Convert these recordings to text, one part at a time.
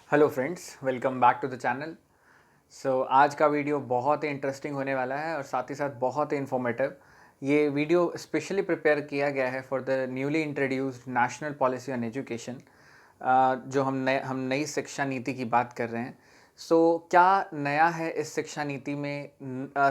Hello friends, welcome back to the channel. आज का video बहुत ही इंटरेस्टिंग होने वाला है और साथ ही साथ बहुत ही इन्फॉर्मेटिव। ये वीडियो स्पेशली प्रिपेयर किया गया है for the newly introduced national policy on education. जो हम नई शिक्षा नीति की बात कर रहे हैं। क्या नया है इस शिक्षा नीति में?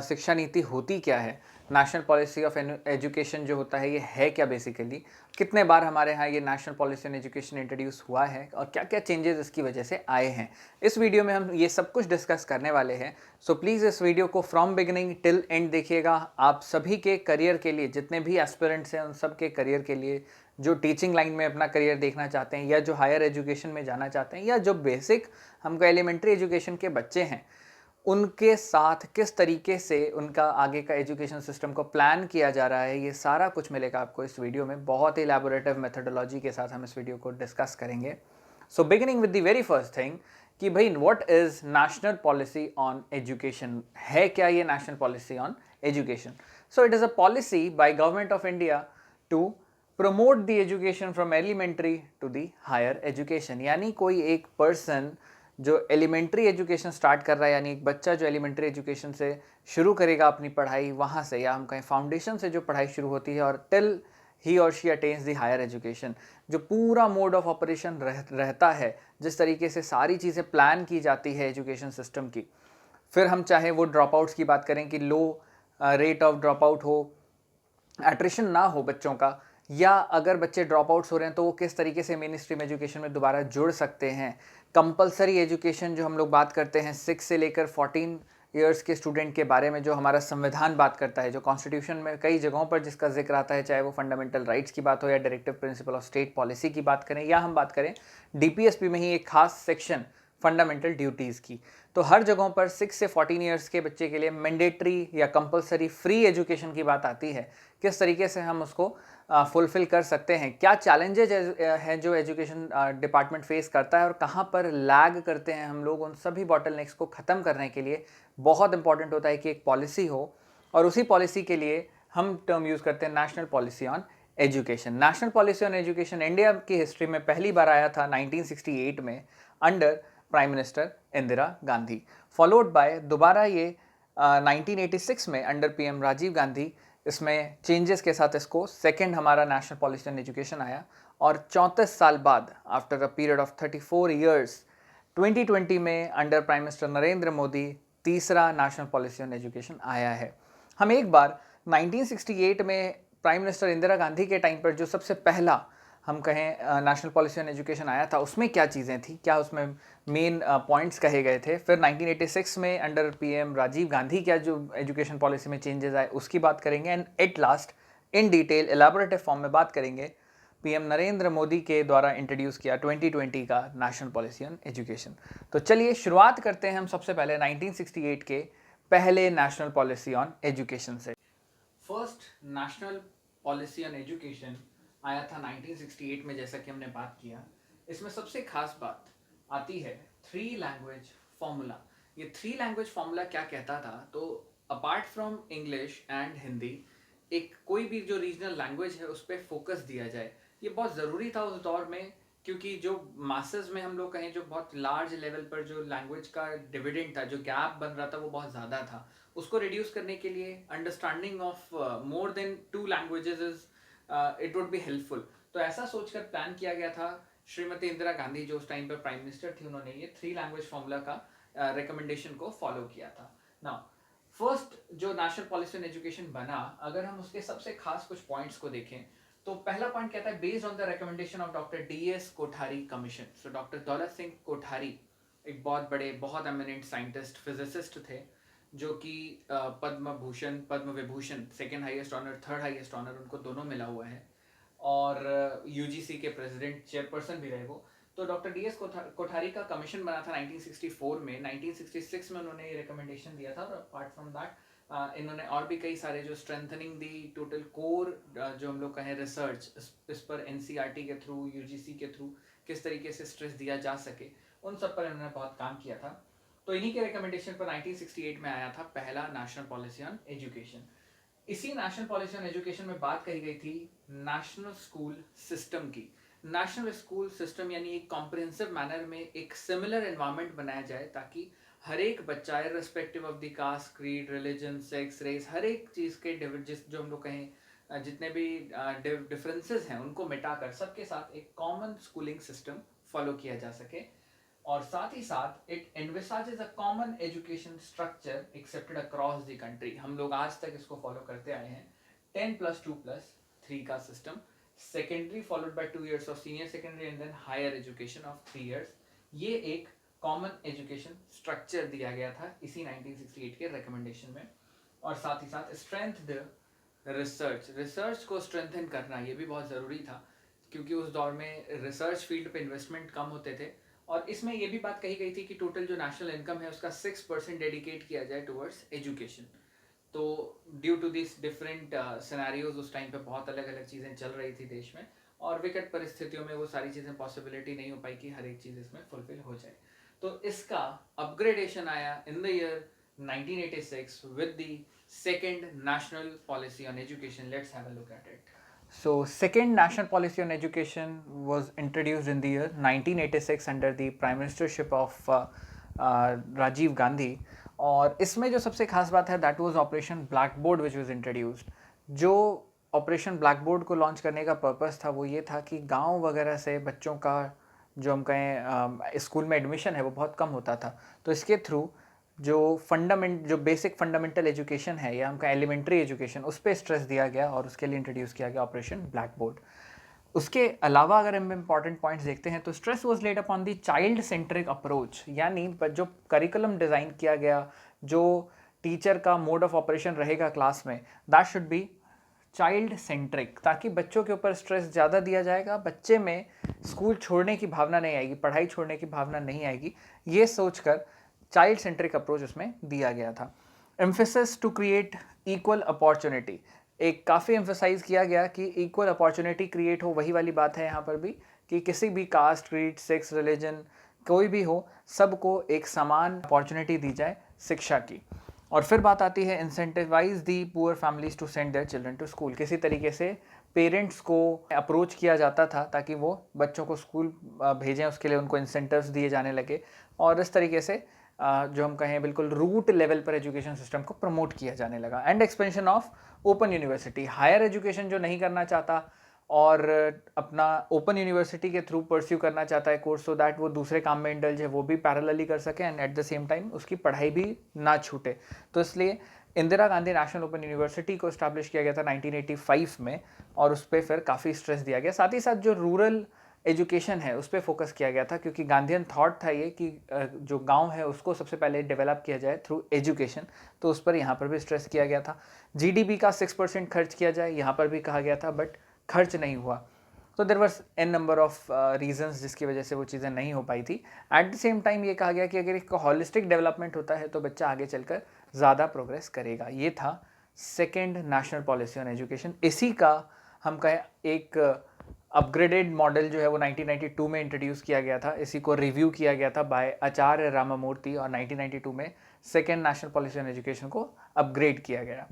शिक्षा नीति होती क्या है? नेशनल पॉलिसी ऑफ एजुकेशन जो होता है ये है क्या बेसिकली? कितने बार हमारे यहाँ ये national policy on education introduce हुआ है और क्या क्या चेंजेस इसकी वजह से आए हैं? इस वीडियो में हम ये सब कुछ डिस्कस करने वाले हैं। प्लीज़ इस वीडियो को फ्रॉम बिगिनिंग टिल एंड देखिएगा। आप सभी के करियर के लिए, जितने भी एस्पिरेंट्स हैं उन सब के करियर के लिए, जो टीचिंग लाइन में अपना करियर देखना चाहते हैं या जो हायर एजुकेशन में जाना चाहते हैं या जो बेसिक हमको एलिमेंट्री एजुकेशन के बच्चे हैं, उनके साथ किस तरीके से उनका आगे का एजुकेशन सिस्टम को प्लान किया जा रहा है, ये सारा कुछ मिलेगा आपको इस वीडियो में। बहुत ही इलैबोरेटिव मेथोडोलॉजी के साथ हम इस वीडियो को डिस्कस करेंगे। Beginning with the very first thing कि भाई what is national policy on education? है क्या ये national policy on education? It is a policy by government of India to promote the education from elementary to the higher education. यानी कोई एक person जो elementary education start कर रहा है, यानी एक बच्चा जो एलिमेंट्री एजुकेशन से शुरू करेगा अपनी पढ़ाई वहाँ से, या हम कहें फाउंडेशन से जो पढ़ाई शुरू होती है और टिल ही और she attends the higher education, जो पूरा मोड ऑफ ऑपरेशन रहता है, जिस तरीके से सारी चीज़ें प्लान की जाती है एजुकेशन सिस्टम की। फिर हम चाहे वो ड्रॉप आउट्स की बात करें कि लो रेट ऑफ ड्रॉप आउट हो, एट्रिशन ना हो बच्चों का, या अगर बच्चे ड्रॉप आउट्स हो रहे हैं तो वो किस तरीके से मेन स्ट्रीम एजुकेशन में दोबारा जुड़ सकते हैं। कंपलसरी एजुकेशन जो हम लोग बात करते हैं 6 से लेकर 14 ईयर्स के स्टूडेंट के बारे में, जो हमारा संविधान बात करता है, जो कॉन्स्टिट्यूशन में कई जगहों पर जिसका जिक्र आता है, चाहे वो फंडामेंटल राइट्स की बात हो या directive principle of state policy की बात करें, या हम बात करें डीपीएसपी में ही एक खास सेक्शन फंडामेंटल ड्यूटीज़ की। तो हर जगहों पर 6 से 14 ईयर्स के बच्चे के लिए मैंडेटरी या कंपलसरी फ्री एजुकेशन की बात आती है। किस तरीके से हम उसको फुलफिल कर सकते हैं, क्या चैलेंजेज हैं जो एजुकेशन डिपार्टमेंट फेस करता है और कहाँ पर लैग करते हैं हम लोग, उन सभी बॉटलनेक्स को ख़त्म करने के लिए बहुत इंपॉर्टेंट होता है कि एक पॉलिसी हो। और उसी पॉलिसी के लिए हम टर्म यूज़ करते हैं national policy on education. National policy on education India की हिस्ट्री में पहली बार आया था 1968 में under prime minister Indira Gandhi, followed by दोबारा ये 1986 में अंडर पीएम राजीव गांधी। इसमें चेंजेस के साथ इसको सेकंड हमारा नेशनल पॉलिसी ऑन एजुकेशन आया, और 34 साल बाद after a period of 34 years 2020 में under prime minister Narendra Modi तीसरा नेशनल पॉलिसी ऑन एजुकेशन आया है। हम एक बार 1968 में प्राइम मिनिस्टर इंदिरा गांधी के टाइम पर जो सबसे पहला हम कहें नेशनल पॉलिसी ऑन एजुकेशन आया था, उसमें क्या चीज़ें थी, क्या उसमें मेन पॉइंट्स कहे गए थे। फिर 1986 में अंडर पीएम राजीव गांधी क्या जो एजुकेशन पॉलिसी में चेंजेस आए उसकी बात करेंगे, and at last in detail elaborative form में बात करेंगे पीएम नरेंद्र मोदी के द्वारा इंट्रोड्यूस किया 2020 का नेशनल पॉलिसी ऑन एजुकेशन। तो चलिए शुरुआत करते हैं हम सबसे पहले 1968 के पहले नेशनल पॉलिसी ऑन एजुकेशन से। First national policy on education आया था 1968 में, जैसा कि हमने बात किया। इसमें सबसे खास बात आती है 3 लैंग्वेज फॉर्मूला। ये 3 लैंग्वेज फॉर्मूला क्या कहता था? तो apart from English and Hindi, एक कोई भी जो रीजनल लैंग्वेज है उस पर फोकस दिया जाए। ये बहुत ज़रूरी था उस दौर में, क्योंकि जो मासेस में हम लोग कहें, जो बहुत लार्ज लेवल पर जो लैंग्वेज का डिविडेंड था, जो गैप बन रहा था, वो बहुत ज़्यादा था। उसको रिड्यूस करने के लिए understanding of more than 2 languages is it would be helpful. तो ऐसा सोचकर प्लान किया गया था। श्रीमती इंदिरा गांधी जो उस टाइम पर प्राइम मिनिस्टर थी, उन्होंने ये 3 लैंग्वेज फॉर्मूला का रिकमेंडेशन को फॉलो किया था। नाउ फर्स्ट जो नेशनल पॉलिसी ऑन एजुकेशन बना, अगर हम उसके सबसे खास कुछ पॉइंट्स को देखें तो पहला पॉइंट कहता है based on the recommendation of doctor DS Kothari commission. So doctor Daulat Singh Kothari एक बहुत बड़े, बहुत एमिनेंट साइंटिस्ट, फिजिसिस्ट थे, जो कि Padma Bhushan, Padma Vibhushan, second highest honour, third highest honour उनको दोनों मिला हुआ है, और यूजीसी के प्रेसिडेंट, चेयरपर्सन भी रहे वो। तो डॉक्टर डीएस कोठारी का कमीशन बना था 1964 में। 1966 में उन्होंने ये रिकमेंडेशन दिया था, और अपार्ट फ्रॉम दैट इन्होंने और भी कई सारे जो स्ट्रेंथनिंग दी टोटल कोर, जो हम लोग कहें रिसर्च, इस पर एनसीईआरटी के थ्रू, यूजीसी के थ्रू किस तरीके से स्ट्रेस दिया जा सके, उन सब पर इन्होंने बहुत काम किया था। तो इन्हीं के रिकमेंडेशन पर 1968 में आया था पहला नेशनल पॉलिसी ऑन एजुकेशन। इसी नेशनल पॉलिसी ऑन एजुकेशन में बात कही गई थी नेशनल स्कूल सिस्टम की। नेशनल स्कूल सिस्टम यानी एक कॉम्प्रिहेंसिव मैनर में एक सिमिलर एनवायरनमेंट बनाया जाए, ताकि हर एक बच्चा irrespective of the caste, creed, religion, sex, race, हर एक चीज़ के जो हम लोग कहें जितने भी डिफरेंसेस हैं उनको मिटाकर सबके साथ एक कॉमन स्कूलिंग सिस्टम फॉलो किया जा सके। और साथ ही साथ it envisages a common education structure accepted across the country. हम लोग आज तक इसको फॉलो करते आए हैं 10+2+3 का system, secondary followed by 2 years of senior secondary and then higher education of 3 years। ये एक कॉमन एजुकेशन स्ट्रक्चर दिया गया था इसी 1968 के रिकमेंडेशन में। और साथ ही साथ स्ट्रेंथ द रिसर्च को स्ट्रेंथन करना ये भी बहुत ज़रूरी था, क्योंकि उस दौर में रिसर्च फील्ड पे इन्वेस्टमेंट कम होते थे। और इसमें ये भी बात कही गई थी कि टोटल जो नेशनल इनकम है उसका 6% डेडिकेट किया जाए टुवर्ड्स एजुकेशन। तो due to this different scenarios उस टाइम पे बहुत अलग अलग चीज़ें चल रही थी देश में, और विकट परिस्थितियों में वो सारी चीज़ें पॉसिबिलिटी नहीं हो पाई कि हर एक चीज़ इसमें फुलफिल हो जाए। तो इसका अपग्रेडेशन आया in the year 1986 with the second national policy on education. Let's have a look at it. So, second national policy on education was introduced in the year 1986 under the prime ministership of Rajiv Gandhi. और इसमें जो सबसे खास बात है that was operation black board which was introduced. जो operation black board को launch करने का पर्पस था वो ये था कि गांव वगैरह से बच्चों का जो हम कहें स्कूल में एडमिशन है वो बहुत कम होता था। तो इसके थ्रू जो बेसिक फंडामेंटल एजुकेशन है या उनका एलिमेंट्री एजुकेशन उस पर स्ट्रेस दिया गया और उसके लिए इंट्रोड्यूस किया गया ऑपरेशन ब्लैक बोर्ड। उसके अलावा अगर हम इंपॉर्टेंट पॉइंट्स देखते हैं तो stress was lead upon the child centric approach, यानी जो करिकुलम डिज़ाइन किया गया, जो टीचर का मोड ऑफ ऑपरेशन रहेगा क्लास में, that should be child centric, ताकि बच्चों के ऊपर स्ट्रेस ज़्यादा दिया जाएगा, बच्चे में स्कूल छोड़ने की भावना नहीं आएगी, पढ़ाई छोड़ने की भावना नहीं आएगी, ये सोचकर चाइल्ड सेंट्रिक अप्रोच उसमें दिया गया था। Emphasis to create equal opportunity, एक काफ़ी एम्फेसाइज किया गया कि इक्वल अपॉर्चुनिटी क्रिएट हो। वही वाली बात है यहाँ पर भी कि किसी भी कास्ट, क्रीड, सेक्स, रिलीजन कोई भी हो, सबको एक समान अपॉर्चुनिटी दी जाए शिक्षा की। और फिर बात आती है incentivise the poor families to send their children to school. किसी तरीके से पेरेंट्स को अप्रोच किया जाता था ताकि वो बच्चों को स्कूल भेजें, उसके लिए उनको इंसेंटिव्स दिए जाने लगे, और इस तरीके से जो हम कहें बिल्कुल रूट लेवल पर एजुकेशन सिस्टम को प्रमोट किया जाने लगा। And expansion of open university, higher education जो नहीं करना चाहता और अपना ओपन यूनिवर्सिटी के थ्रू परस्यू करना चाहता है कोर्स, सो दैट वो दूसरे काम में इंडल्ज है वो भी पैरेलली कर सके and at the same time उसकी पढ़ाई भी ना छूटे। तो इसलिए Indira Gandhi national open university को इस्टेब्लिश किया गया था 1985 में, और उस पर फिर काफ़ी स्ट्रेस दिया गया। साथ ही साथ जो रूरल एजुकेशन है उस पर फोकस किया गया था, क्योंकि गांधीयन थॉट था ये कि जो गांव है उसको सबसे पहले डेवलप किया जाए थ्रू एजुकेशन, तो उस पर यहाँ पर भी स्ट्रेस किया गया था। जीडीपी का 6% खर्च किया जाए यहाँ पर भी कहा गया था, बट खर्च नहीं हुआ। तो there was an number of reasons जिसकी वजह से वो चीज़ें नहीं हो पाई थी। एट द सेम टाइम ये कहा गया कि अगर एक हॉलिस्टिक डेवलपमेंट होता है तो बच्चा आगे चलकर ज़्यादा प्रोग्रेस करेगा। ये था second national policy on education. इसी का हम कहें एक अपग्रेडेड मॉडल जो है वो 1992 में इंट्रोड्यूस किया गया था। इसी को रिव्यू किया गया था बाय आचार्य रामामूर्ति, और 1992 में second national policy on education को अपग्रेड किया गया।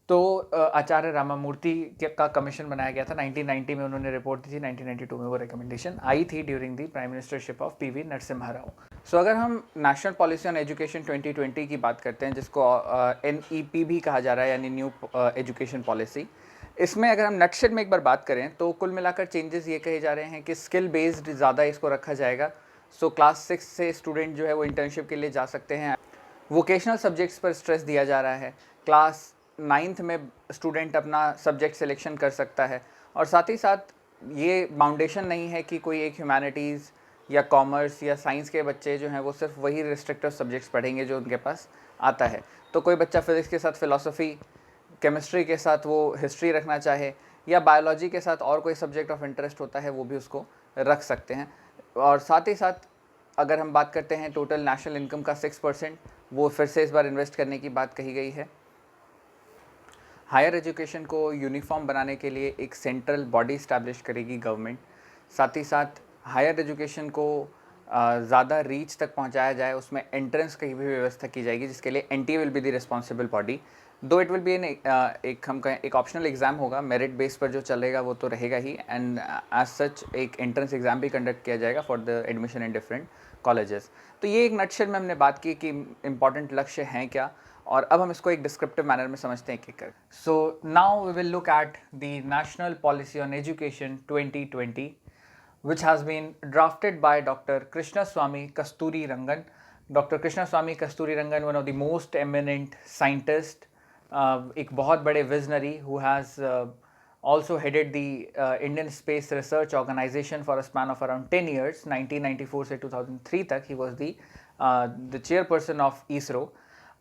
तो आचार्य रामामूर्ति का कमीशन बनाया गया था 1990 में, उन्होंने रिपोर्ट दी थी, 1992 में वो रिकमेंडेशन आई थी during the prime ministership of PV Narasimha Rao. So अगर हम नेशनल पॉलिसी ऑन एजुकेशन 2020 की बात करते हैं, जिसको NEP भी कहा जा रहा है, यानी न्यू एजुकेशन पॉलिसी, इसमें अगर हम नटशेल में एक बार बात करें तो कुल मिलाकर चेंजेस ये कहे जा रहे हैं कि स्किल बेस्ड ज़्यादा इसको रखा जाएगा। सो क्लास 6 से स्टूडेंट जो है वो इंटर्नशिप के लिए जा सकते हैं। वोकेशनल सब्जेक्ट्स पर स्ट्रेस दिया जा रहा है, क्लास 9th में स्टूडेंट अपना सब्जेक्ट सिलेक्शन कर सकता है। और साथ ही साथ ये बाउंडेशन नहीं है कि कोई एक ह्यूमैनिटीज़ या कॉमर्स या साइंस के बच्चे जो हैं वो सिर्फ वही रिस्ट्रिक्टिव सब्जेक्ट्स पढ़ेंगे जो उनके पास आता है। तो कोई बच्चा फिज़िक्स के साथ फ़िलासफ़ी, केमिस्ट्री के साथ वो हिस्ट्री रखना चाहे, या बायोलॉजी के साथ और कोई सब्जेक्ट ऑफ इंटरेस्ट होता है वो भी उसको रख सकते हैं। और साथ ही साथ अगर हम बात करते हैं टोटल नेशनल इनकम का 6%, वो फिर से इस बार इन्वेस्ट करने की बात कही गई है। हायर एजुकेशन को यूनिफॉर्म बनाने के लिए एक सेंट्रल बॉडी इस्टेब्लिश करेगी गवर्नमेंट। साथ ही साथ हायर एजुकेशन को ज़्यादा रीच तक पहुंचाया जाए, उसमें एंट्रेंस की भी व्यवस्था की जाएगी, जिसके लिए NTA will be the responsible body. दो इट विल बी एन एक हम कहें एक ऑप्शनल एग्ज़ाम होगा, मेरिट बेस पर जो चलेगा वो तो रहेगा ही, एंड एज सच एक एंट्रेंस एग्ज़ाम भी कंडक्ट किया जाएगा for the admission in different colleges. तो ये एक नटशेल में हमने बात की कि इंपॉर्टेंट लक्ष्य हैं क्या, और अब हम इसको एक डिस्क्रिप्टिव मैनर में समझते हैं एक-एक करके। So now we will look at the national policy on education 2020 which has been drafted by Dr. Krishnaswamy Kasturi Rangan. Dr. Krishnaswamy Kasturi Rangan, one of the most eminent scientists, एक बहुत बड़े visionary who has also headed the Indian Space Research Organization for a span of around 10 years, 1994 से 2003 तक he was the chairperson of ISRO,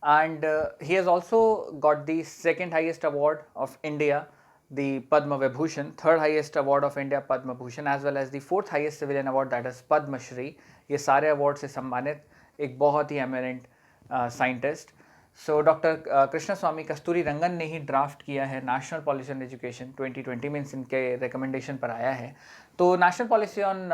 and he has also got the second highest award of India, the Padma Vibhushan, third highest award of India Padma Bhushan, as well as the fourth highest civilian award, that is Padma Shri. ये सारे award से सम्मानित एक बहुत ही eminent scientist. So doctor Krishnaswamy Kasturirangan ने ही draft किया है नेशनल पॉलिसी ऑन एजुकेशन 2020 में, इनके रिकमेंडेशन पर आया है। तो नेशनल पॉलिसी ऑन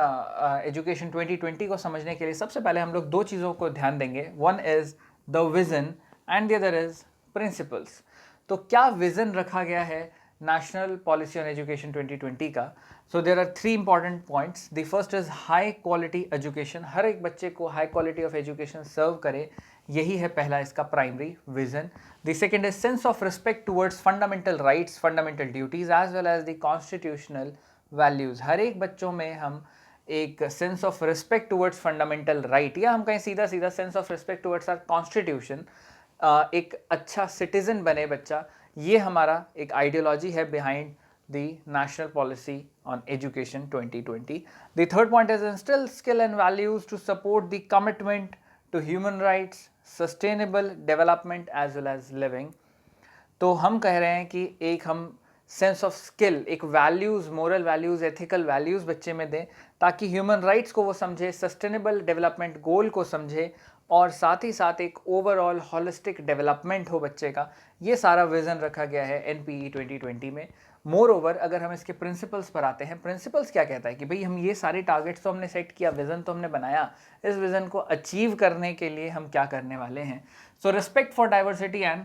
एजुकेशन 2020 को समझने के लिए सबसे पहले हम लोग दो चीज़ों को ध्यान देंगे। One is the vision and the other is principles. तो क्या विज़न रखा गया है नेशनल पॉलिसी ऑन एजुकेशन 2020 का? So there are three important points. The first is high quality education, हर एक बच्चे को high quality of education serve करे, यही है पहला इसका primary vision. The second is sense of respect towards fundamental rights, fundamental duties as well as the constitutional values. हर एक बच्चों में हम एक sense of respect towards fundamental right, या हम कहें सीधा सीधा sense of respect towards our constitution, एक अच्छा सिटीजन बने बच्चा, ये हमारा एक आइडियोलॉजी है behind the national policy on education 2020। The third point is instil skill and values to support the commitment to human rights, sustainable development as well as living. तो हम कह रहे हैं कि एक हम सेंस ऑफ स्किल, एक values, moral values, ethical values बच्चे में दें, ताकि ह्यूमन राइट्स को वो समझे, सस्टेनेबल डेवलपमेंट गोल को समझे, और साथ ही साथ एक ओवरऑल हॉलिस्टिक डेवलपमेंट हो बच्चे का। ये सारा विज़न रखा गया है NPE 2020 में। मोर ओवर, अगर हम इसके प्रिंसिपल्स पर आते हैं, प्रिंसिपल्स क्या कहता है कि भाई हम ये सारे टारगेट्स तो हमने सेट किया, विज़न तो हमने बनाया, इस विज़न को अचीव करने के लिए हम क्या करने वाले हैं। So respect for diversity and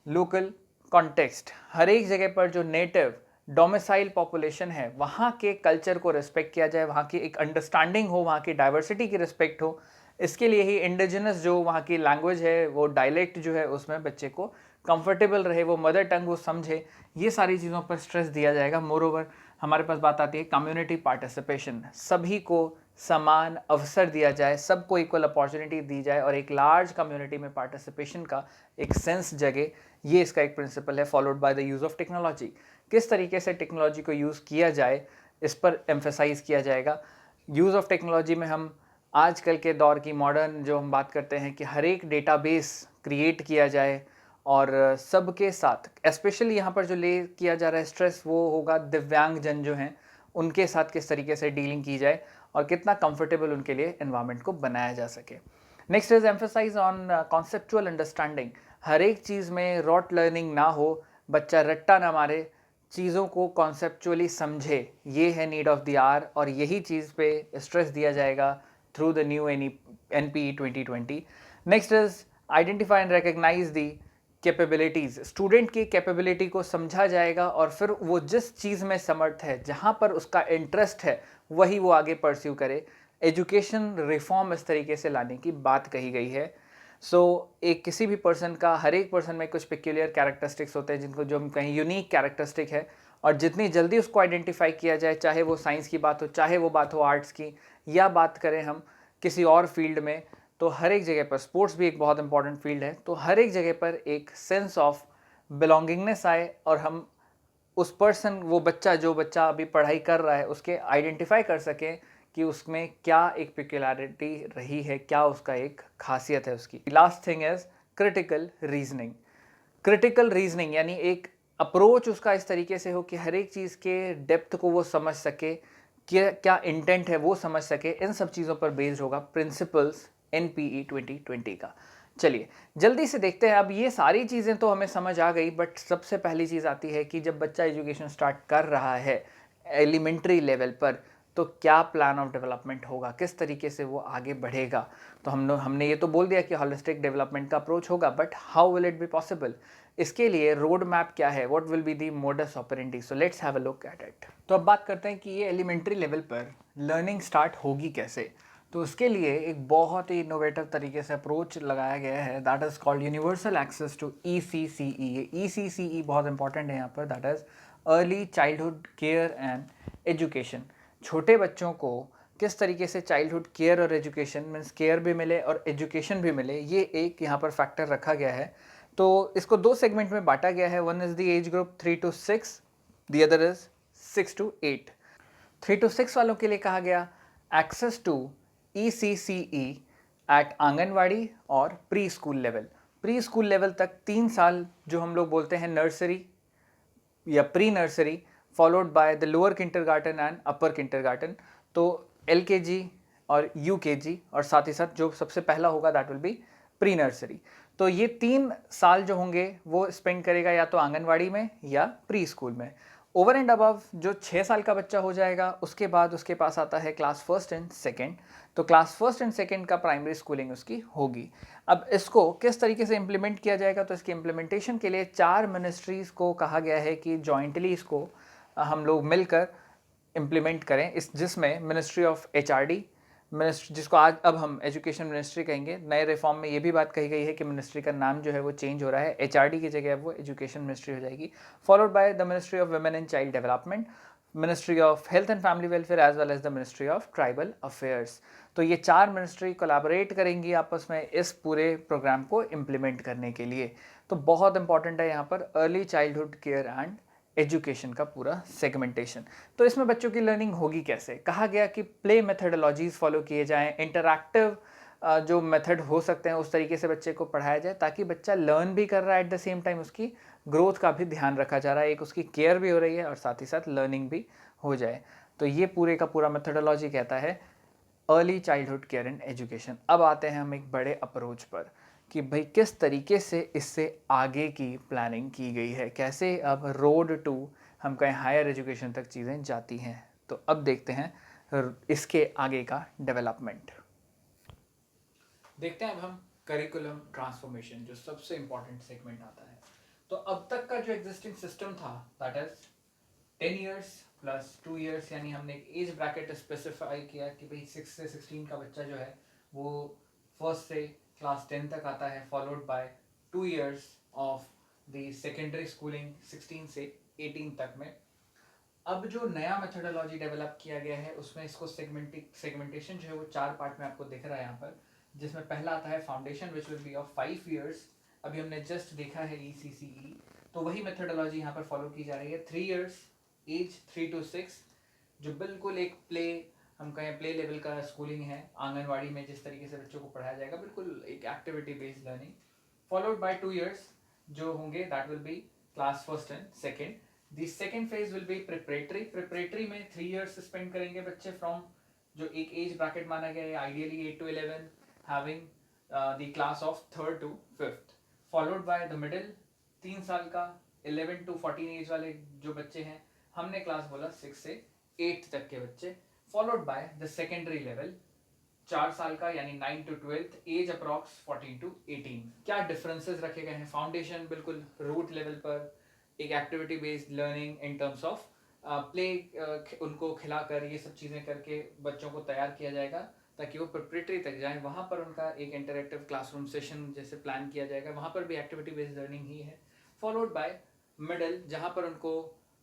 local context, हर एक जगह पर जो नेटिव डोमिसाइल पॉपुलेशन है वहाँ के कल्चर को रिस्पेक्ट किया जाए, वहाँ की एक अंडरस्टैंडिंग हो, वहाँ की डाइवर्सिटी की रिस्पेक्ट हो। इसके लिए ही इंडिजिनस जो वहाँ की लैंग्वेज है, वो डायलेक्ट जो है, उसमें बच्चे को कंफर्टेबल रहे, वो मदर टंग वो समझे, ये सारी चीज़ों पर स्ट्रेस दिया जाएगा। मोर ओवर हमारे पास बात आती है कम्युनिटी पार्टिसिपेशन, सभी को समान अवसर दिया जाए, सबको इक्वल अपॉर्चुनिटी दी जाए, और एक लार्ज कम्युनिटी में पार्टिसिपेशन का एक सेंस जगे, ये इसका एक प्रिंसिपल है। Followed by the use of technology, किस तरीके से टेक्नोलॉजी को यूज़ किया जाए, इस पर एम्फेसाइज किया जाएगा। यूज़ ऑफ टेक्नोलॉजी में हम आजकल के दौर की मॉडर्न जो हम बात करते हैं कि हर एक डेटाबेस क्रिएट किया जाए, और सबके साथ, स्पेशली यहाँ पर जो ले किया जा रहा है स्ट्रेस, वो होगा दिव्यांगजन जो हैं उनके साथ किस तरीके से डीलिंग की जाए और कितना कंफर्टेबल उनके लिए एनवायरनमेंट को बनाया जा सके। Next is emphasise on conceptual understanding, हर एक चीज़ में रॉट लर्निंग ना हो, बच्चा रट्टा ना मारे, चीज़ों को कॉन्सेप्चुअली समझे, ये है नीड ऑफ द आवर, और यही चीज़ पे स्ट्रेस दिया जाएगा through the new NPE 2020। Next is identify and recognise the capabilities, student की कैपेबिलिटी को समझा जाएगा, और फिर वो जिस चीज़ में समर्थ है, जहाँ पर उसका इंटरेस्ट है, वही वो आगे परस्यू करे। एजुकेशन रिफॉर्म इस तरीके से लाने की बात कही गई है। एक किसी भी पर्सन का, हर एक पर्सन में कुछ पिक्यूलियर कैरेक्टरिस्टिक्स होते हैं, जिनको जो हम कहीं यूनिक कैरेक्टरिस्टिक है, और जितनी जल्दी उसको आइडेंटिफाई किया जाए, चाहे वो साइंस की बात हो, चाहे वो बात हो आर्ट्स की, या बात करें हम किसी और फील्ड में, तो हर एक जगह पर, स्पोर्ट्स भी एक बहुत इंपॉर्टेंट फील्ड है, तो हर एक जगह पर एक सेंस ऑफ बिलोंगिंगनेस आए, और हम उस पर्सन, वो बच्चा, जो बच्चा अभी पढ़ाई कर रहा है, उसके आइडेंटिफाई कर सकें कि उसमें क्या एक पिक्युलरिटी रही है, क्या उसका एक खासियत है उसकी। Last thing is critical reasoning. Critical reasoning यानी एक अप्रोच उसका इस तरीके से हो कि हर एक चीज़ के डेप्थ को वो समझ सके, क्या इंटेंट है वो समझ सके। इन सब चीज़ों पर बेस्ड होगा प्रिंसिपल्स NPE 2020 का। चलिए जल्दी से देखते हैं। अब ये सारी चीज़ें तो हमें समझ आ गई, बट सबसे पहली चीज़ आती है कि जब बच्चा एजुकेशन स्टार्ट कर रहा है एलिमेंट्री लेवल पर, तो क्या प्लान ऑफ डेवलपमेंट होगा, किस तरीके से वो आगे बढ़ेगा। तो हमने ये तो बोल दिया कि होलिस्टिक डेवलपमेंट का अप्रोच होगा, but how will it be possible, इसके लिए रोड मैप क्या है, what will be the modus operandi. So let's have a look at it. तो अब बात करते हैं कि ये एलिमेंट्री लेवल पर लर्निंग स्टार्ट होगी कैसे। तो उसके लिए एक बहुत ही इनोवेटिव तरीके से अप्रोच लगाया गया है, that is called universal access to ECCE। ये ECCE बहुत इंपॉर्टेंट है यहाँ पर, that is early childhood care and education. छोटे बच्चों को किस तरीके से चाइल्डहुड केयर और एजुकेशन, मीन्स केयर भी मिले और एजुकेशन भी मिले, ये एक यहाँ पर फैक्टर रखा गया है। तो इसको दो सेगमेंट में बांटा गया है, one is the age group 3 to 6, the other is 6 to 8। 3 to 6 वालों के लिए कहा गया access to ECCE at anganwadi और preschool level. Preschool level तक 3 साल जो हम लोग बोलते हैं नर्सरी या pre nursery, followed by the lower kindergarten and upper kindergarten. तो LKG और UKG, और साथ ही साथ जो सबसे पहला होगा that will be pre nursery. तो ये 3 साल जो होंगे वो स्पेंड करेगा या तो आंगनवाड़ी में या प्री स्कूल में। ओवर एंड अबव जो 6 साल का बच्चा हो जाएगा, उसके बाद उसके पास आता है क्लास फर्स्ट एंड सेकेंड। तो क्लास फर्स्ट एंड सेकेंड का प्राइमरी स्कूलिंग उसकी होगी। अब इसको किस तरीके से इम्प्लीमेंट किया जाएगा, तो इसके इम्प्लीमेंटेशन के लिए 4 मिनिस्ट्रीज़ को कहा गया है कि जॉइंटली इसको हम लोग मिलकर इम्प्लीमेंट करें। इस जिसमें मिनिस्ट्री ऑफ HRD, मिनिस्ट्री जिसको आज अब हम एजुकेशन मिनिस्ट्री कहेंगे, नए रिफॉर्म में ये भी बात कही गई है कि मिनिस्ट्री का नाम जो है वो चेंज हो रहा है, HRD की जगह वो एजुकेशन मिनिस्ट्री हो जाएगी। Followed by the ministry of women and child development, ministry of health and family welfare as well as the ministry of tribal affairs. तो ये 4 मिनिस्ट्री कोलैबोरेट करेंगी आपस में इस पूरे प्रोग्राम को इम्प्लीमेंट करने के लिए। तो बहुत इंपॉर्टेंट है यहाँ पर early childhood care and education का पूरा सेगमेंटेशन। तो इसमें बच्चों की लर्निंग होगी कैसे, कहा गया कि प्ले मेथडोलॉजीज फॉलो किए जाएं, इंटरैक्टिव जो मेथड हो सकते हैं उस तरीके से बच्चे को पढ़ाया जाए, ताकि बच्चा लर्न भी कर रहा है, एट द सेम टाइम उसकी ग्रोथ का भी ध्यान रखा जा रहा है, एक उसकी केयर भी हो रही है और साथ ही साथ लर्निंग भी हो जाए। तो ये पूरे का पूरा मेथडोलॉजी कहता है early childhood care and education. अब आते हैं हम एक बड़े अप्रोच पर कि भाई किस तरीके से इससे आगे की प्लानिंग की गई है, कैसे अब रोड टू हम कहें हायर एजुकेशन तक चीज़ें जाती हैं। तो अब देखते हैं इसके आगे का डेवलपमेंट। देखते हैं अब हम करिकुलम ट्रांसफॉर्मेशन, जो सबसे इंपॉर्टेंट सेगमेंट आता है। तो अब तक का जो एग्जिस्टिंग सिस्टम था that is 10 years plus 2 years, यानी हमने एक एज ब्रैकेट स्पेसिफाई किया कि भाई 6 से 16 का बच्चा जो है वो फर्स्ट से क्लास 10 तक आता है, followed by 2 years of the secondary schooling 16 से 18 तक में। अब जो नया मेथडोलॉजी डेवलप किया गया है उसमें इसको सेगमेंटेशन जो है वो 4 पार्ट में आपको दिख रहा है यहाँ पर, जिसमें पहला आता है foundation which will be of 5 years. अभी हमने जस्ट देखा है ECCE, तो वही मेथडोलॉजी यहाँ पर फॉलो की जा रही है। 3 ईयर्स एज 3 to 6, जो बिल्कुल एक प्ले, हम कहें प्ले लेवल का स्कूलिंग है, आंगनवाड़ी में जिस तरीके से बच्चों को पढ़ाया जाएगा, बिल्कुल एक activity based learning. Followed by 2 years जो होंगे that will be class first and second. The second phase will be preparatory. Preparatory में 3 ईयर्स स्पेंड करेंगे बच्चे फ्रॉम जो एक एज ब्रैकेट माना गया है ideally 8 to 11, having the class of 3rd to 5th। Followed by the middle, 3 साल का 11 to 14 एज वाले जो बच्चे हैं, हमने क्लास बोला 6 से 8 तक के बच्चे। Followed by the secondary level, 4 साल का यानी 9 to 12th, as approx 14 to 18। क्या डिफरेंसेस रखे गए हैं, फाउंडेशन बिल्कुल रूट लेवल पर, एक activity based learning in terms of play, उनको खिलाकर ये सब चीज़ें करके बच्चों को तैयार किया जाएगा ताकि वो प्रिपरेटरी तक जाएं। वहाँ पर उनका एक इंटरेक्टिव क्लासरूम सेशन जैसे प्लान किया जाएगा, वहाँ पर भी एक्टिविटी बेस्ड लर्निंग ही है। फॉलोड बाय मिडल, जहाँ पर उनको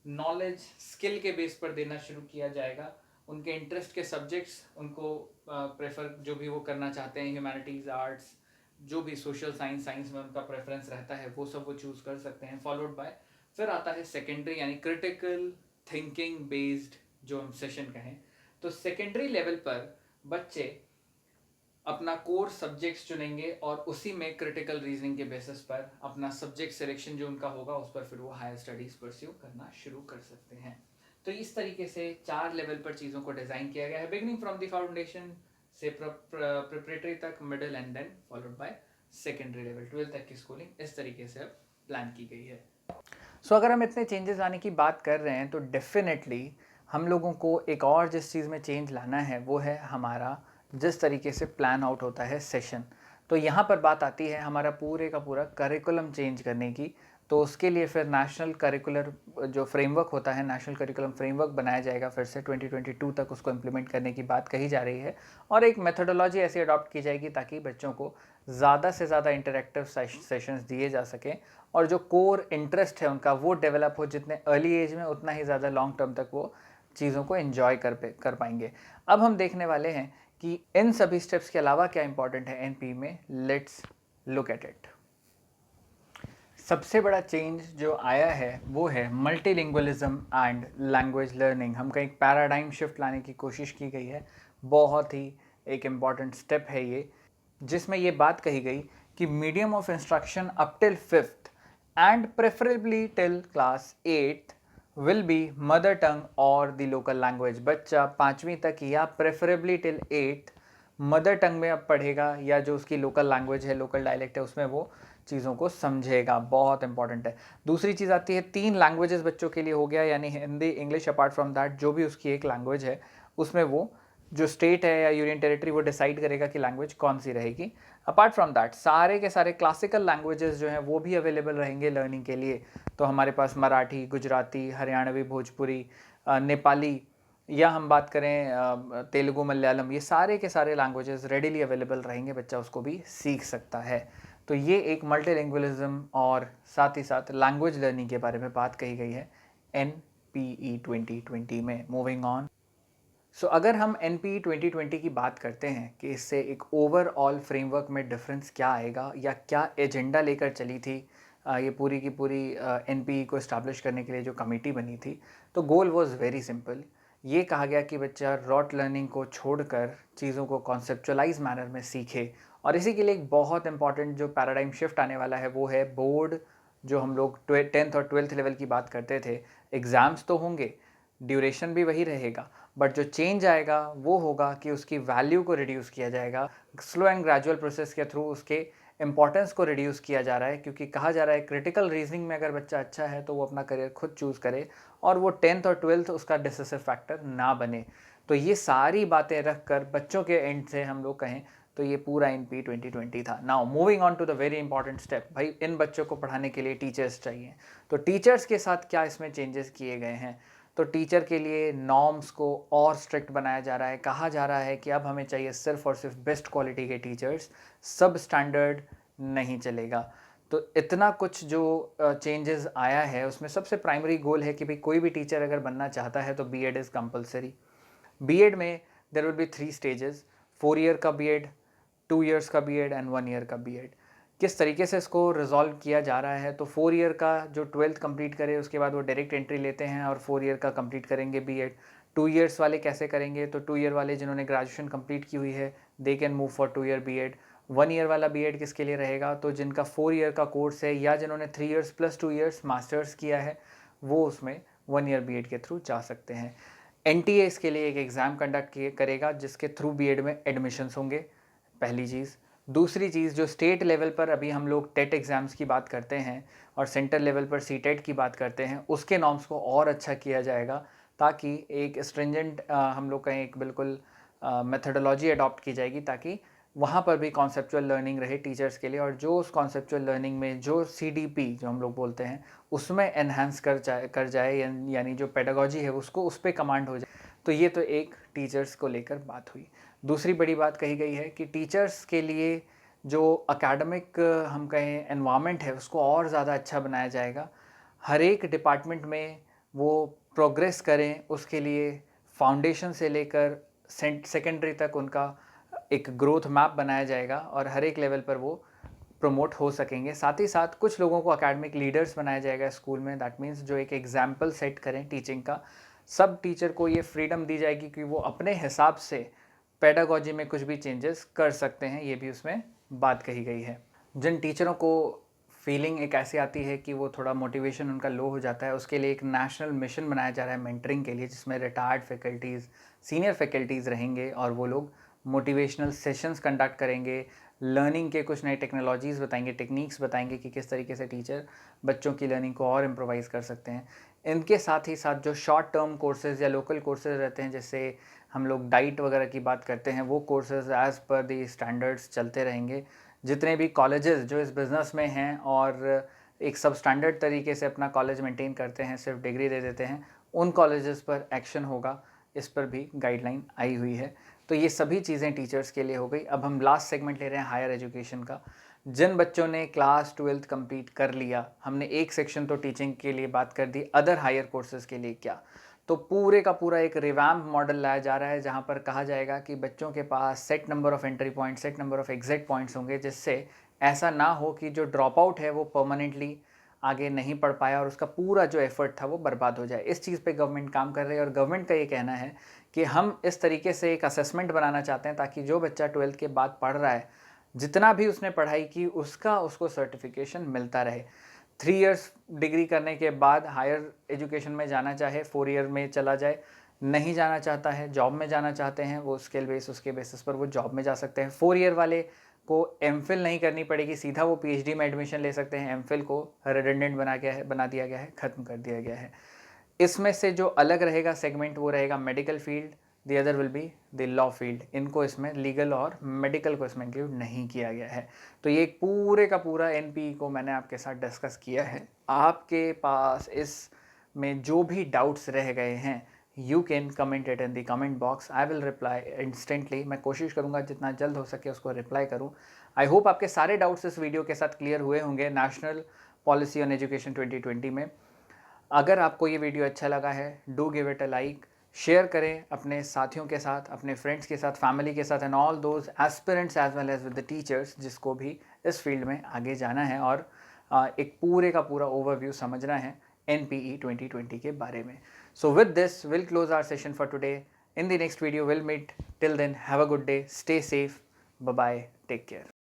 नॉलेज स्किल के बेस पर देना शुरू किया जाएगा, उनके इंटरेस्ट के सब्जेक्ट्स उनको प्रेफर जो भी वो करना चाहते हैं, ह्यूमैनिटीज़, आर्ट्स, जो भी सोशल साइंस में उनका प्रेफरेंस रहता है वो सब वो चूज़ कर सकते हैं। फॉलोड बाय फिर आता है सेकेंडरी, यानी क्रिटिकल थिंकिंग बेस्ड जो हम सेशन कहें। तो सेकेंडरी लेवल पर बच्चे अपना कोर सब्जेक्ट्स चुनेंगे और उसी में क्रिटिकल रीजनिंग के बेसिस पर अपना सब्जेक्ट सिलेक्शन जो उनका होगा उस पर फिर वो हायर स्टडीज परस्यू करना शुरू कर सकते हैं। तो इस तरीके से 4 लेवल पर चीज़ों को डिज़ाइन किया गया है, बिगिनिंग फ्रॉम द फाउंडेशन से प्रिपरेटरी तक, middle and then followed by secondary level 12 तक की स्कूलिंग इस तरीके से अब प्लान की गई है। सो अगर हम इतने चेंजेस लाने की बात कर रहे हैं तो डेफिनेटली हम लोगों को एक और जिस चीज़ में चेंज लाना है वो है हमारा जिस तरीके से प्लान आउट होता है सेशन। तो यहाँ पर बात आती है हमारा पूरे का पूरा करिकुलम चेंज करने की। तो उसके लिए फिर नेशनल करिकुलर जो फ्रेमवर्क होता है, नेशनल करिकुलम फ्रेमवर्क बनाया जाएगा फिर से 2022 तक उसको इम्प्लीमेंट करने की बात कही जा रही है। और एक मेथोडोलॉजी ऐसी अडॉप्ट की जाएगी ताकि बच्चों को ज़्यादा से ज़्यादा इंटरेक्टिव सेशंस दिए जा सकें और जो कोर इंटरेस्ट है उनका वो डेवलप हो जितने अर्ली एज में, उतना ही ज़्यादा लॉन्ग टर्म तक वो चीज़ों को एंजॉय कर पाएंगे। अब हम देखने वाले हैं कि इन सभी स्टेप्स के अलावा क्या इंपॉर्टेंट है एनपी में। Let's look at it. सबसे बड़ा चेंज जो आया है वो है मल्टीलिंगुअलिज्म एंड लैंग्वेज लर्निंग। हम कहीं पैराडाइम शिफ्ट लाने की कोशिश की गई है। बहुत ही एक इम्पॉर्टेंट स्टेप है ये, जिसमें ये बात कही गई कि medium of instruction up till 5th and preferably till class 8th will be mother tongue और द लोकल लैंग्वेज। बच्चा 5वीं तक या preferably till 8th mother tongue में अब पढ़ेगा या जो उसकी लोकल लैंग्वेज है, लोकल डायलेक्ट है, उसमें वो चीज़ों को समझेगा। बहुत इंपॉर्टेंट है। दूसरी चीज़ आती है 3 लैंग्वेजेस बच्चों के लिए हो गया, यानी Hindi, English, apart from that जो भी उसकी एक लैंग्वेज है उसमें वो जो स्टेट है या यूनियन टेरिटरी वो डिसाइड करेगा कि लैंग्वेज कौन सी रहेगी। अपार्ट फ्रॉम दैट सारे के सारे क्लासिकल लैंग्वेजेस जो हैं वो भी अवेलेबल रहेंगे लर्निंग के लिए। तो हमारे पास मराठी, गुजराती, हरियाणवी, भोजपुरी, नेपाली, या हम बात करें तेलुगु, मलयालम, ये सारे के सारे लैंग्वेजेस रेडिली अवेलेबल रहेंगे, बच्चा उसको भी सीख सकता है। तो ये एक मल्टीलिंगुअलिज्म और साथ ही साथ लैंग्वेज लर्निंग के बारे में बात कही गई है NPE 2020 में। Moving on. सो अगर हम NPE 2020 की बात करते हैं कि इससे एक ओवरऑल फ्रेमवर्क में डिफरेंस क्या आएगा या क्या एजेंडा लेकर चली थी ये पूरी की पूरी NPE को इस्टेब्लिश करने के लिए जो कमेटी बनी थी, तो गोल वॉज वेरी सिंपल। ये कहा गया कि बच्चा रॉट लर्निंग को छोड़कर चीज़ों को कॉन्सेप्चुअलाइज मैनर में सीखे। और इसी के लिए एक बहुत इंपॉर्टेंट जो पैराडाइम शिफ्ट आने वाला है वो है बोर्ड। जो हम लोग 10th और 12th लेवल की बात करते थे, एग्ज़ाम्स तो होंगे, ड्यूरेशन भी वही रहेगा, बट जो चेंज आएगा वो होगा कि उसकी वैल्यू को रिड्यूस किया जाएगा। स्लो एंड ग्रेजुअल प्रोसेस के थ्रू उसके इंपॉर्टेंस को रिड्यूस किया जा रहा है, क्योंकि कहा जा रहा है क्रिटिकल रीजनिंग में अगर बच्चा अच्छा है तो वो अपना करियर खुद चूज़ करे और वो 10th और 12th उसका डिसिसिव फैक्टर ना बने। तो ये सारी बातें रख कर बच्चों के एंड से हम लोग कहें तो ये पूरा NPE 2020 था। Now moving on to the very important step. भाई इन बच्चों को पढ़ाने के लिए टीचर्स चाहिए, तो टीचर्स के साथ क्या इसमें चेंजेस किए गए हैं। तो टीचर के लिए नॉर्म्स को और स्ट्रिक्ट बनाया जा रहा है। कहा जा रहा है कि अब हमें चाहिए सिर्फ और सिर्फ बेस्ट क्वालिटी के टीचर्स, सब स्टैंडर्ड नहीं चलेगा। तो इतना कुछ जो चेंजेस आया है उसमें सबसे प्राइमरी गोल है कि भाई कोई भी टीचर अगर बनना चाहता है तो B.Ed इज़ कंपलसरी। B.Ed में there will be 3 stages, 4 year का B.Ed, 2 ईयर्स का B.Ed एंड 1 ईयर का B.Ed। किस तरीके से इसको रिजॉल्व किया जा रहा है, तो 4 ईयर का जो 12th कंप्लीट करे उसके बाद वो डायरेक्ट एंट्री लेते हैं और 4 ईयर का कंप्लीट करेंगे B.Ed। 2 ईयर्स वाले कैसे करेंगे, तो 2 ईयर वाले जिन्होंने ग्रेजुएशन कंप्लीट की हुई है they can move for 2 year B.Ed। 1 year वाला B.Ed किसके लिए रहेगा, तो जिनका 4 ईयर का कोर्स है या जिन्होंने 3 ईयर्स प्लस 2 ईयर्स मास्टर्स किया है वो उसमें 1 ईयर B.Ed के थ्रू जा सकते हैं। NTA इसके लिए एक एग्ज़ाम कंडक्ट करेगा जिसके थ्रू B.Ed में एडमिशन्स होंगे, पहली चीज़। दूसरी चीज़, जो स्टेट लेवल पर अभी हम लोग टेट एग्ज़ाम्स की बात करते हैं और सेंटर लेवल पर CTET की बात करते हैं, उसके नॉर्म्स को और अच्छा किया जाएगा ताकि एक स्ट्रिंजेंट हम लोग कहें एक बिल्कुल मेथडोलॉजी अडॉप्ट की जाएगी ताकि वहाँ पर भी कॉन्सेप्चुअल लर्निंग रहे टीचर्स के लिए और जो उस कॉन्सेप्चुअल लर्निंग में जो CDP जो हम लोग बोलते हैं उसमें एनहांस कर जाए यानी जो पेडागोजी है उसको उस पर कमांड हो जाए। तो ये तो एक टीचर्स को लेकर बात हुई। दूसरी बड़ी बात कही गई है कि टीचर्स के लिए जो एकेडमिक हम कहें एनवायरनमेंट है उसको और ज़्यादा अच्छा बनाया जाएगा। हर एक डिपार्टमेंट में वो प्रोग्रेस करें, उसके लिए फाउंडेशन से लेकर सेकेंडरी तक उनका एक ग्रोथ मैप बनाया जाएगा और हर एक लेवल पर वो प्रमोट हो सकेंगे। साथ ही साथ कुछ लोगों को एकेडमिक लीडर्स बनाया जाएगा स्कूल में, दैट मीन्स जो एक एग्जाम्पल सेट करें टीचिंग का। सब टीचर को ये फ्रीडम दी जाएगी कि वो अपने हिसाब से पेडागोजी में कुछ भी चेंजेस कर सकते हैं, ये भी उसमें बात कही गई है। जिन टीचरों को फीलिंग एक ऐसी आती है कि वो थोड़ा मोटिवेशन उनका लो हो जाता है, उसके लिए एक नेशनल मिशन बनाया जा रहा है मेंटरिंग के लिए, जिसमें रिटायर्ड फैकल्टीज़, सीनियर फैकल्टीज़ रहेंगे और वो लोग मोटिवेशनल सेशंस कंडक्ट करेंगे, लर्निंग के कुछ नए टेक्नोलॉजीज़ बताएंगे, टेक्निक्स बताएंगे कि किस तरीके से टीचर बच्चों की लर्निंग को और इम्प्रोवाइज़ कर सकते हैं। इनके साथ ही साथ जो शॉर्ट टर्म कोर्सेज़ या लोकल कोर्सेज़ रहते हैं, जैसे हम लोग डाइट वगैरह की बात करते हैं, वो courses as per the standards चलते रहेंगे। जितने भी कॉलेजेस जो इस बिज़नेस में हैं और एक सब स्टैंडर्ड तरीके से अपना कॉलेज मेंटेन करते हैं, सिर्फ डिग्री दे देते हैं, उन कॉलेजेस पर एक्शन होगा। इस पर भी गाइडलाइन आई हुई है। तो ये सभी चीज़ें टीचर्स के लिए हो गई। अब हम लास्ट सेगमेंट ले रहे हैं हायर एजुकेशन का। जिन बच्चों ने क्लास 12th कंप्लीट कर लिया, हमने एक सेक्शन तो टीचिंग के लिए बात कर दी, अदर हायर कोर्सेज़ के लिए क्या? तो पूरे का पूरा एक रिवैम्प मॉडल लाया जा रहा है, जहाँ पर कहा जाएगा कि बच्चों के पास set number of entry point, set number of exit points होंगे, जिससे ऐसा ना हो कि जो ड्रॉप आउट है वो परमानेंटली आगे नहीं पढ़ पाया और उसका पूरा जो एफर्ट था वो बर्बाद हो जाए। इस चीज़ पे गवर्नमेंट काम कर रही है और गवर्नमेंट का ये कहना है कि हम इस तरीके से एक असेसमेंट बनाना चाहते हैं ताकि जो बच्चा 12th के बाद पढ़ रहा है, जितना भी उसने पढ़ाई की उसको सर्टिफिकेशन मिलता रहे। 3 इयर्स डिग्री करने के बाद हायर एजुकेशन में जाना चाहे 4 ईयर में चला जाए, नहीं जाना चाहता है, जॉब में जाना चाहते हैं, वो उसके बेसिस पर वो जॉब में जा सकते हैं। 4 ईयर वाले को एमफिल नहीं करनी पड़ेगी, सीधा वो पीएचडी में एडमिशन ले सकते हैं। एमफिल को रिडंडेंट बना दिया गया है, ख़त्म कर दिया गया है। इसमें से जो अलग रहेगा सेगमेंट वो रहेगा medical field, the other will be the law field. इनको इसमें लीगल और मेडिकल को इसमें इंक्लूड नहीं किया गया है। तो ये पूरे का पूरा एनपीई को मैंने आपके साथ डिस्कस किया है। आपके पास इस में जो भी डाउट्स रह गए हैं, you can comment it in the comment box, I will reply instantly. मैं कोशिश करूँगा जितना जल्द हो सके उसको रिप्लाई करूँ। आई होप आपके सारे डाउट्स इस वीडियो के साथ क्लियर हुए होंगे नेशनल पॉलिसी ऑन एजुकेशन 2020 में। अगर आपको ये वीडियो अच्छा लगा है, do give it a like, share करें अपने साथियों के साथ, अपने फ्रेंड्स के साथ, फैमिली के साथ, and all those aspirants as well as with the teachers जिसको भी इस फील्ड में आगे जाना है और एक पूरे का पूरा ओवरव्यू समझना है NPE 2020 के बारे में। So with this will close our session for today. In the next video will meet, till then have a good day, stay safe, bye bye, take care.